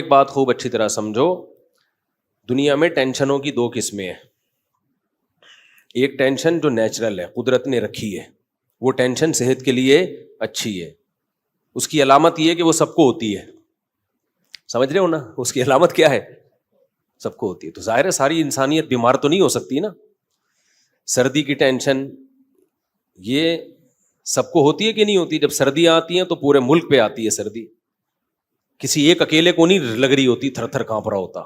ایک بات خوب اچھی طرح سمجھو، دنیا میں ٹینشنوں کی دو قسمیں ہیں. ایک ٹینشن جو نیچرل ہے، قدرت نے رکھی ہے، وہ ٹینشن صحت کے لیے اچھی ہے. اس کی علامت یہ ہے کہ وہ سب کو ہوتی ہے. سمجھ رہے ہو نا؟ اس کی علامت کیا ہے؟ سب کو ہوتی ہے. تو ظاہر ہے ساری انسانیت بیمار تو نہیں ہو سکتی نا. سردی کی ٹینشن یہ سب کو ہوتی ہے کہ نہیں ہوتی؟ جب سردیاں آتی ہیں تو پورے ملک پہ آتی ہے سردی، کسی ایک اکیلے کو نہیں لگ رہی ہوتی، تھر تھر کانپ رہا ہوتا.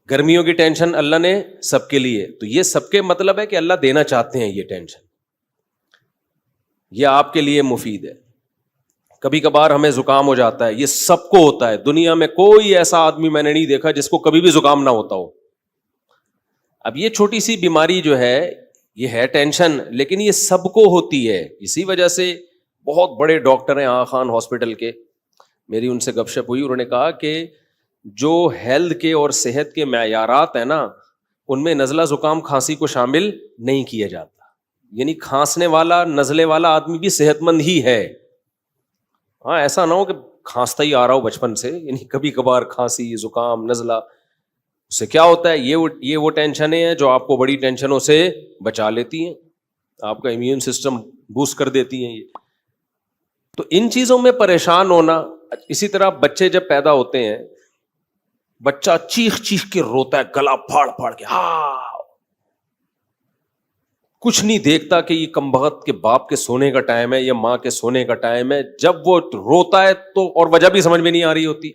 گرمیوں کی ٹینشن اللہ نے سب کے لیے، تو یہ سب کے مطلب ہے کہ اللہ دینا چاہتے ہیں. یہ ٹینشن یہ آپ کے لیے مفید ہے. کبھی کبھار ہمیں زکام ہو جاتا ہے، یہ سب کو ہوتا ہے. دنیا میں کوئی ایسا آدمی میں نے نہیں دیکھا جس کو کبھی بھی زکام نہ ہوتا ہو. اب یہ چھوٹی سی بیماری جو ہے یہ ہے ٹینشن، لیکن یہ سب کو ہوتی ہے. اسی وجہ سے بہت بڑے ڈاکٹر ہیں آغا خان ہاسپٹل کے، میری ان سے گپ شپ ہوئی، انہوں نے کہا کہ جو ہیلتھ کے اور صحت کے معیارات ہیں نا، ان میں نزلہ زکام کھانسی کو شامل نہیں کیا جاتا. یعنی کھانسنے والا نزلے والا آدمی بھی صحت مند ہی ہے. ہاں، ایسا نہ ہو کہ کھانستا ہی آ رہا ہو بچپن سے، یعنی کبھی کبھار کھانسی زکام نزلہ. اس سے کیا ہوتا ہے؟ یہ وہ ٹینشنیں ہیں جو آپ کو بڑی ٹینشنوں سے بچا لیتی ہیں، آپ کا امیون سسٹم بوسٹ کر دیتی ہیں. یہ تو ان چیزوں میں پریشان ہونا. اسی طرح بچے جب پیدا ہوتے ہیں، بچہ چیخ چیخ کے روتا ہے، گلا پھاڑ پھاڑ کے، کچھ نہیں دیکھتا کہ یہ کمبخت کے باپ کے سونے کا ٹائم ہے یا ماں کے سونے کا ٹائم ہے. جب وہ روتا ہے تو اور وجہ بھی سمجھ میں نہیں آ رہی ہوتی.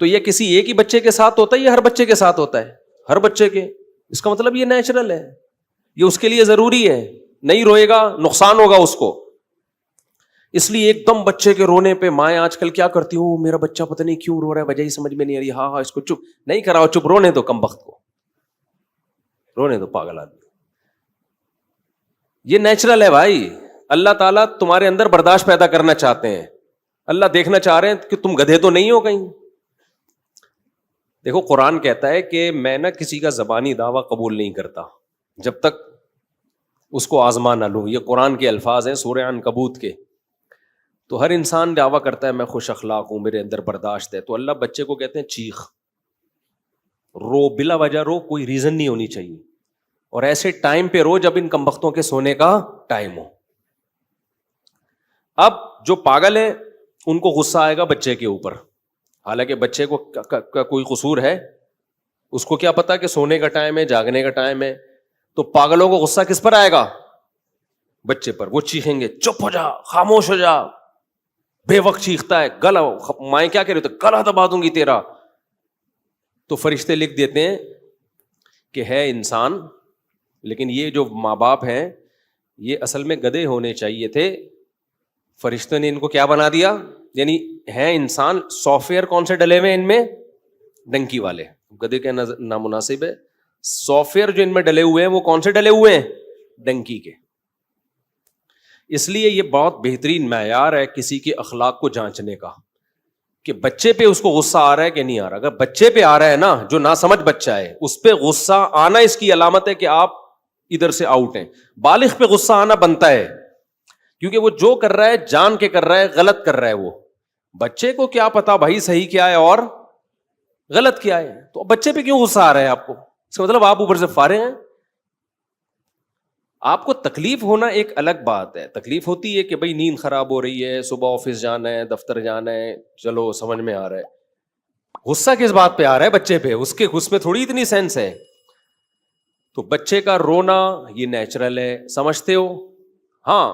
تو یہ کسی ایک ہی بچے کے ساتھ ہوتا ہے یا ہر بچے کے ساتھ ہوتا ہے؟ ہر بچے کے. اس کا مطلب یہ نیچرل ہے، یہ اس کے لیے ضروری ہے. نہیں روئے گا نقصان ہوگا اس کو. اس لیے ایک دم بچے کے رونے پہ مائیں آج کل کیا کرتی ہوں، میرا بچہ پتہ نہیں کیوں رو رہا ہے، وجہ ہی سمجھ میں نہیں آ رہی، ہاں اس کو چپ نہیں کراؤ، چپ رونے دو، کمبخت کو رونے دو، پاگل آدمی. یہ نیچرل ہے بھائی. اللہ تعالیٰ تمہارے اندر برداشت پیدا کرنا چاہتے ہیں. اللہ دیکھنا چاہ رہے ہیں کہ تم گدھے تو نہیں ہو کہیں. دیکھو قرآن کہتا ہے کہ میں نہ کسی کا زبانی دعویٰ قبول نہیں کرتا جب تک اس کو آزما نہ لوں. یہ قرآن کے الفاظ ہیں سورہ عنکبوت کے. تو ہر انسان دعویٰ کرتا ہے میں خوش اخلاق ہوں، میرے اندر برداشت ہے. تو اللہ بچے کو کہتے ہیں چیخ، رو، بلا وجہ رو، کوئی ریزن نہیں ہونی چاہیے. اور ایسے ٹائم پہ رو جب ان کمبختوں کے سونے کا ٹائم ہو. اب جو پاگل ہے ان کو غصہ آئے گا بچے کے اوپر، حالانکہ بچے کو کوئی قصور ہے، اس کو کیا پتا کہ سونے کا ٹائم ہے، جاگنے کا ٹائم ہے. تو پاگلوں کو غصہ کس پر آئے گا؟ بچے پر. وہ چیخیں گے چپ ہو جا، خاموش ہو جا، بے وقت چیختا ہے، گلا. مائیں کیا کہہ رہے تو گلا دبا دوں گی تیرا. تو فرشتے لکھ دیتے ہیں کہ ہے انسان، لیکن یہ جو ماں باپ ہیں یہ اصل میں گدھے ہونے چاہیے تھے. فرشتوں نے ان کو کیا بنا دیا؟ یعنی ہے انسان، سافٹ ویئر کون سے ڈلے ہوئے ان میں؟ ڈنکی والے. گدھے کے نامناسب ہے. سافٹ ویئر جو ان میں ڈلے ہوئے ہیں وہ کون سے ڈلے ہوئے ہیں؟ ڈنکی کے. اس لیے یہ بہت بہترین معیار ہے کسی کے اخلاق کو جانچنے کا کہ بچے پہ اس کو غصہ آ رہا ہے کہ نہیں آ رہا. اگر بچے پہ آ رہا ہے نا، جو ناسمجھ بچہ ہے، اس پہ غصہ آنا اس کی علامت ہے کہ آپ ادھر سے آؤٹ ہیں. بالغ پہ غصہ آنا بنتا ہے کیونکہ وہ جو کر رہا ہے جان کے کر رہا ہے، غلط کر رہا ہے. وہ بچے کو کیا پتا بھائی صحیح کیا ہے اور غلط کیا ہے. تو بچے پہ کیوں غصہ آ رہا ہے آپ کو؟ اس کا مطلب آپ اوپر سے فارغ ہیں. آپ کو تکلیف ہونا ایک الگ بات ہے. تکلیف ہوتی ہے کہ بھائی نیند خراب ہو رہی ہے، صبح آفس جانا ہے، دفتر جانا ہے، چلو سمجھ میں آ رہا ہے. غصہ کس بات پہ آ رہا ہے؟ بچے پہ. اس میں تھوڑی اتنی سینس ہے. تو بچے کا رونا یہ نیچرل ہے، سمجھتے ہو؟ ہاں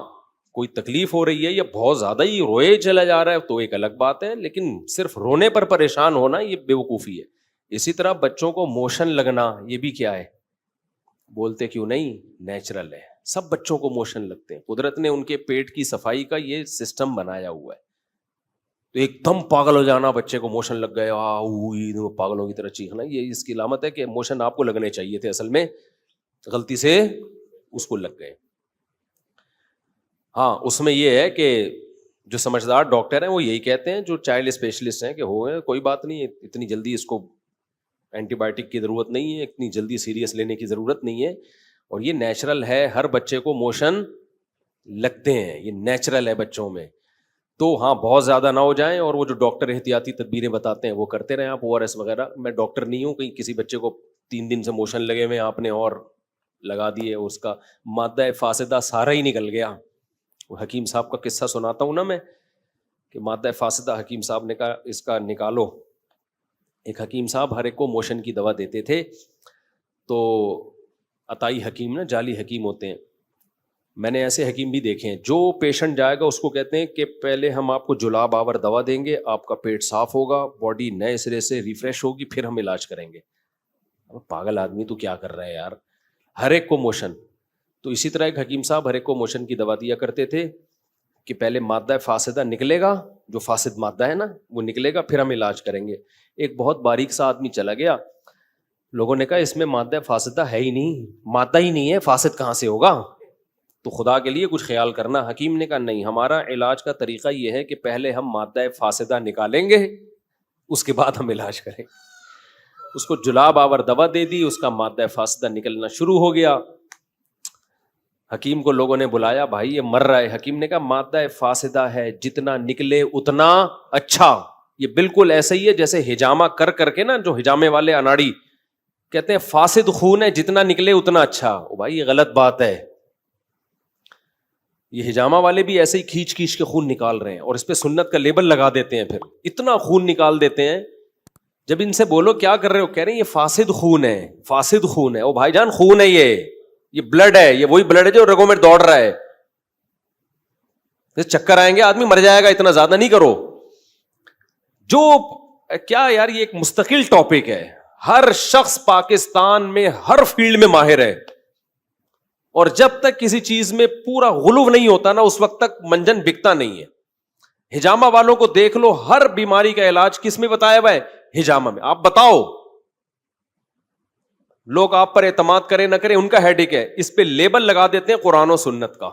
کوئی تکلیف ہو رہی ہے یا بہت زیادہ ہی روئے چلا جا رہا ہے تو ایک الگ بات ہے، لیکن صرف رونے پر پریشان ہونا یہ بیوقوفی ہے. اسی طرح بچوں کو موشن لگنا یہ بھی کیا ہے؟ بولتے کیوں نہیں؟ نیچرل ہے. سب بچوں کو موشن لگتے ہیں. قدرت نے ان کے پیٹ کی صفائی کا یہ سسٹم بنایا ہوا ہے. تو ایک دم پاگل ہو جانا، بچے کو موشن لگ گئے، پاگلوں کی طرح چیخنا، یہ اس کی علامت ہے کہ موشن آپ کو لگنے چاہیے تھے، اصل میں غلطی سے اس کو لگ گئے. ہاں اس میں یہ ہے کہ جو سمجھدار ڈاکٹر ہیں وہ یہی کہتے ہیں، جو چائلڈ اسپیشلسٹ ہیں، کہ ہو گئے کوئی بات نہیں، اتنی جلدی اس کو اینٹی بایوٹک کی ضرورت نہیں ہے، اتنی جلدی سیریس لینے کی ضرورت نہیں ہے. اور یہ نیچرل ہے، ہر بچے کو موشن لگتے ہیں، یہ نیچرل ہے بچوں میں. تو ہاں بہت زیادہ نہ ہو جائیں, اور وہ جو ڈاکٹر احتیاطی تدبیریں بتاتے ہیں وہ کرتے رہیں آپ, ORS وغیرہ. میں ڈاکٹر نہیں ہوں, کہیں کسی بچے کو 3 دن سے موشن لگے ہوئے آپ نے اور لگا دیے, اس کا مادہ فاسدہ سارا ہی نکل گیا. وہ حکیم صاحب کا قصہ سناتا ہوں نا میں, کہ مادہ فاسدہ حکیم صاحب نے کہا اس کا نکالو. ایک حکیم صاحب ہر ایک کو موشن کی دوا دیتے تھے. تو عطائی حکیم نا, جعلی حکیم ہوتے ہیں. میں نے ایسے حکیم بھی دیکھے ہیں, جو پیشنٹ جائے گا اس کو کہتے ہیں کہ پہلے ہم آپ کو جلاب آور دوا دیں گے, آپ کا پیٹ صاف ہوگا, باڈی نئے سرے سے ریفریش ہوگی, پھر ہم علاج کریں گے. پاگل آدمی تو کیا کر رہا ہے یار, ہر ایک کو موشن. تو اسی طرح ایک حکیم صاحب ہر ایک کو موشن کی دوا دیا کرتے تھے کہ پہلے مادہ فاسدہ نکلے گا, جو فاسد مادہ ہے نا وہ نکلے گا, پھر ہم علاج کریں گے. ایک بہت باریک سا آدمی چلا گیا, لوگوں نے کہا اس میں مادہ فاسدہ ہے ہی نہیں, مادہ ہی نہیں ہے, فاسد کہاں سے ہوگا, تو خدا کے لیے کچھ خیال کرنا. حکیم نے کہا نہیں, ہمارا علاج کا طریقہ یہ ہے کہ پہلے ہم مادہ فاسدہ نکالیں گے, اس کے بعد ہم علاج کریں. اس کو جلاب آور دوا دے دی, اس کا مادہ فاسدہ نکلنا شروع ہو گیا. حکیم کو لوگوں نے بلایا, بھائی یہ مر رہا ہے. حکیم نے کہا مادہ فاسدہ ہے, جتنا نکلے اتنا اچھا. یہ بالکل ایسا ہی ہے جیسے ہجامہ کر کر کے نا, جو ہجامے والے اناڑی کہتے ہیں فاسد خون ہے, جتنا نکلے اتنا اچھا. او بھائی یہ غلط بات ہے. یہ ہجامہ والے بھی ایسے ہی کھینچ کھینچ کے خون نکال رہے ہیں, اور اس پہ سنت کا لیبل لگا دیتے ہیں, پھر اتنا خون نکال دیتے ہیں. جب ان سے بولو کیا کر رہے ہو, کہہ رہے ہیں یہ فاسد خون ہے, فاسد خون ہے. او بھائی جان خون ہے, یہ بلڈ ہے, یہ وہی بلڈ ہے جو رگوں میں دوڑ رہا ہے. چکر آئیں گے, آدمی مر جائے گا, اتنا زیادہ نہیں کرو. جو کیا یار, یہ ایک مستقل ٹاپک ہے. ہر شخص پاکستان میں ہر فیلڈ میں ماہر ہے, اور جب تک کسی چیز میں پورا غلو نہیں ہوتا نا, اس وقت تک منجن بکتا نہیں ہے. ہجامہ والوں کو دیکھ لو, ہر بیماری کا علاج کس میں بتایا ہوا ہے, ہجامہ میں. آپ بتاؤ, لوگ آپ پر اعتماد کریں نہ کریں ان کا ہیڈک ہے, اس پہ لیبل لگا دیتے ہیں قرآن و سنت کا.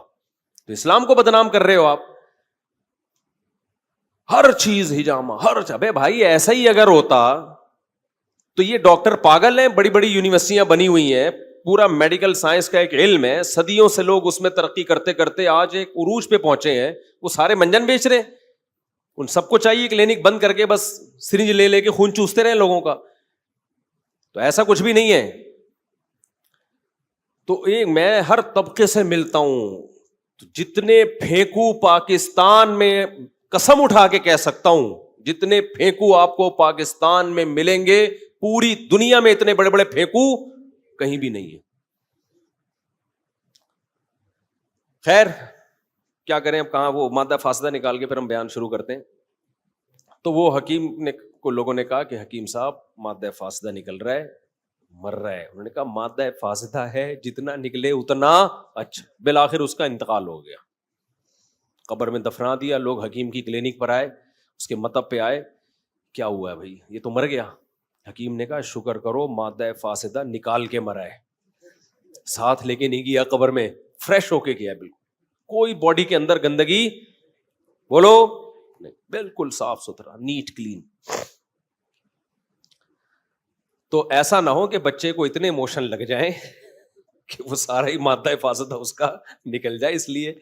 تو اسلام کو بدنام کر رہے ہو آپ. ہر چیز ہجامہ, ہر چیز. بھائی ایسا ہی اگر ہوتا تو یہ ڈاکٹر پاگل ہیں, بڑی بڑی یونیورسٹیاں بنی ہوئی ہیں, پورا میڈیکل سائنس کا ایک علم ہے, صدیوں سے لوگ اس میں ترقی کرتے کرتے آج ایک عروج پہ پہنچے ہیں. وہ سارے منجن بیچ رہے ہیں. ان سب کو چاہیے کلینک بند کر کے بس سرنج لے لے کے خون چوستے رہے لوگوں کا. تو ایسا کچھ بھی نہیں ہے. تو میں ہر طبقے سے ملتا ہوں, جتنے پھینکو پاکستان میں, قسم اٹھا کے کہہ سکتا ہوں, جتنے پھینکو آپ کو پاکستان میں ملیں گے, پوری دنیا میں اتنے بڑے بڑے پھینکو کہیں بھی نہیں ہے. خیر کیا کریں اب, کہاں وہ مادہ فاسدہ نکال کے پھر ہم بیان شروع کرتے ہیں. تو وہ حکیم نے کو لوگوں نے کہا کہ حکیم صاحب مادہ فاسدہ نکل رہا ہے, مر رہا ہے. انہوں نے کہا مادہ فاسدہ ہے, جتنا نکلے اتنا اچھا. بالآخر اس کا انتقال ہو گیا, قبر میں دفنا دیا. لوگ حکیم کی کلینک پر آئے, اس کے مطب پہ آئے, کیا ہوا ہے بھائی, یہ تو مر گیا. حکیم نے کہا شکر کرو مادہ فاسدہ نکال کے مرا ہے, ساتھ لے کے نہیں گیا قبر میں, فریش ہو کے گیا. بالکل کوئی باڈی کے اندر گندگی بولو نہیں, بالکل صاف ستھرا, نیٹ کلین. تو ایسا نہ ہو کہ بچے کو اتنے ایموشن لگ جائیں کہ وہ سارا ہی مادہ فاسدہ اس کا نکل جائے. اس لیے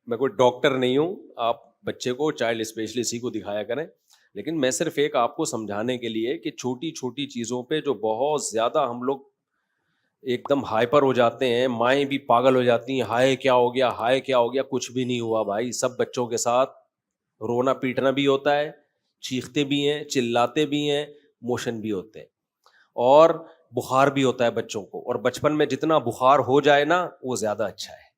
میں کوئی ڈاکٹر نہیں ہوں, آپ بچے کو چائلڈ اسپیشلسٹ ہی کو دکھایا کریں. لیکن میں صرف ایک آپ کو سمجھانے کے لیے کہ چھوٹی چھوٹی چیزوں پہ جو بہت زیادہ ہم لوگ ایک دم ہائپر ہو جاتے ہیں, مائیں بھی پاگل ہو جاتی ہیں, ہائے کیا ہو گیا, ہائے کیا ہو گیا. کچھ بھی نہیں ہوا بھائی, سب بچوں کے ساتھ رونا پیٹنا بھی ہوتا ہے, چیختے بھی ہیں, چلاتے بھی ہیں, موشن بھی ہوتے ہیں, اور بخار بھی ہوتا ہے بچوں کو. اور بچپن میں جتنا بخار ہو جائے نا وہ زیادہ اچھا ہے.